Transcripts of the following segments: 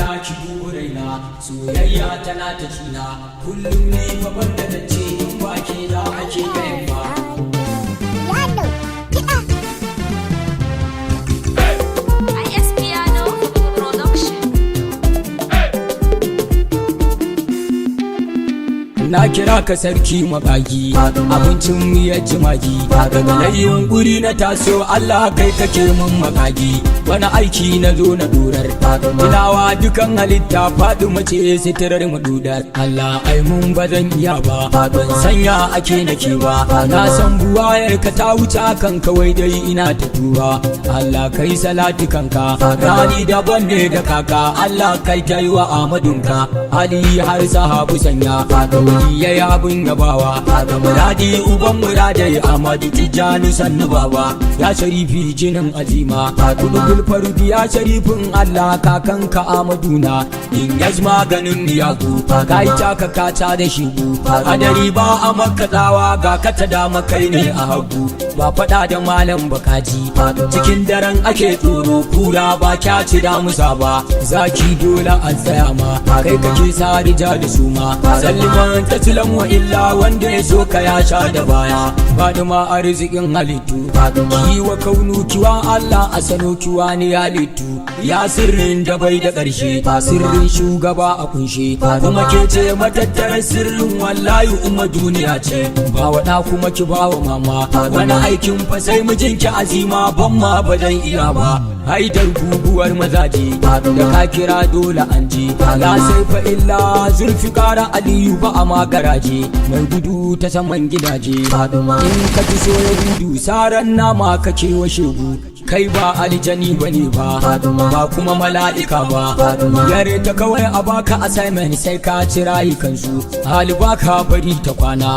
Allah ki dubu raina soyayya tana ta cina kullum ne fa banda da ce in ba ke za a ke gayan ba na kira ka sarki magagi abincin miyar jimagi daga layin guri na taso Allah kai kake mun magagi wani aiki na zo na durar tunawa dukan halitta Fadima ce sitirar mu dudar Allah ai mun bazan iya ba ban sanya ake nake ba na san buwayar ka ta wuce kan kawai dai ina ta tuba Allah kai salati kanka rani daban ne da kaka Allah kai tayi wa Ahmadunka Ali har sahabu sanya yayi abun yabawa da muradi uban muradai Ahmadu Tijani sannu baba ya sharifi jinin azima kudul farudi ya sharifin Allah kakanka Ahmaduna in yazma ganin niyagu kai taka kata da shigu hadari ba a makatsawa ga kata da makai ne a hagu ba fada da malam bakaji cikin daren ake tsoro kura ba kya ci da musa ba zaki dole a tsaya ma kai kake sa rija da suma salliman taslam wa illa wanda ya so ka ya sha da baya Fadima arzikin halittu kiwa kaunu kiwa Allah a sano kiwa ne halittu ya sirrin da bai da ƙarshe sirrin shugaba a kunshe kuma ke ce matattarar sirrin wallahi umma duniya ce ba wada kuma ki ba wa mama wani aikin fa sai mijinki azima ban ma ba dan iya ba haidar guguwar mazaje da ka kira dole an je la sai fa illa zulfikara aliyu ba a magaraje mai gudu ta saman gidaje in ka ji so ya gudu saran nama kake wa shegu kai ba aljani bane ba ba kuma mala'ika ba yare ta kawai a baka assignment sai ka ci rayukansu hali baka bari ta kwana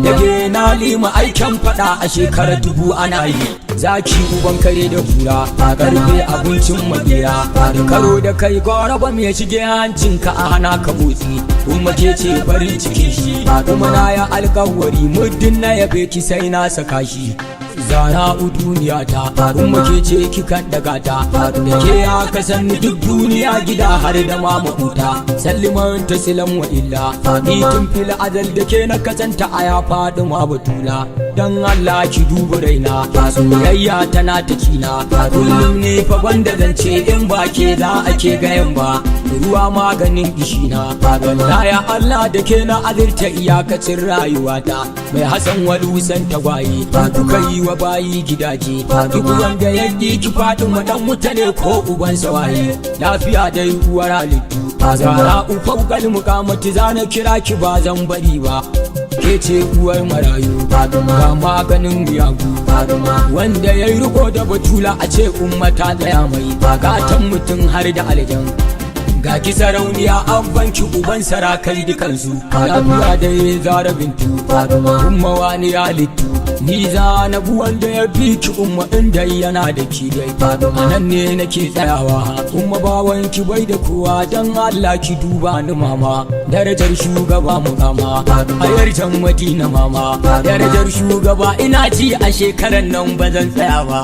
dage na lima aikin fada a shekarar 1000 ana yi zaki uban kare da kura karfe abincin magira da karo da kai gwara ba mai shige hancinka a hana ka motsi kuma ke ce farin cikin shi kuma na ya alkawari muddin na yabe ki sai na saka shi zara duniya ta kuma ke ce kikan daga ta da ke ya kasan duk duniya gida har da ma mahuta salliman taslam wa illa ni tun fil azal da ke na kasanta a ya faɗi ma batula dan Allah ki duba raina soyayya tana ta cina kullum ne fa banda zance in ba ke za a ke gayan ba ruwa maganin gishina wallahi Allah da ke na azirta iyakacin rayuwata mai hasan walusan tagwaye duka yi wa bayi gidaje duk wanda ya ki faɗin madan mutane ko uban sawaye lafiya dai uwar halittu zara ufau gal mukamati zana kira ki ba zan bari ba ke ce uwar marayu ga maganin miyagu wanda ya yi riko da batula a ce ummata daya mai gatan mutum har da aljan ga ki sarauniya an banki uban sarakai dukansu lafiya da ya zara bintu umma wani halittu ni za na bu wanda ya fi ki umma inda yana da ki dai a nan ne nake tsayawa umma bawan ki bai da kowa dan Allah ki duba ni mama darajar shugaba mu kama a yarjan Madina mama darajar shugaba ina ji a shekaran nan bazan tsaya ba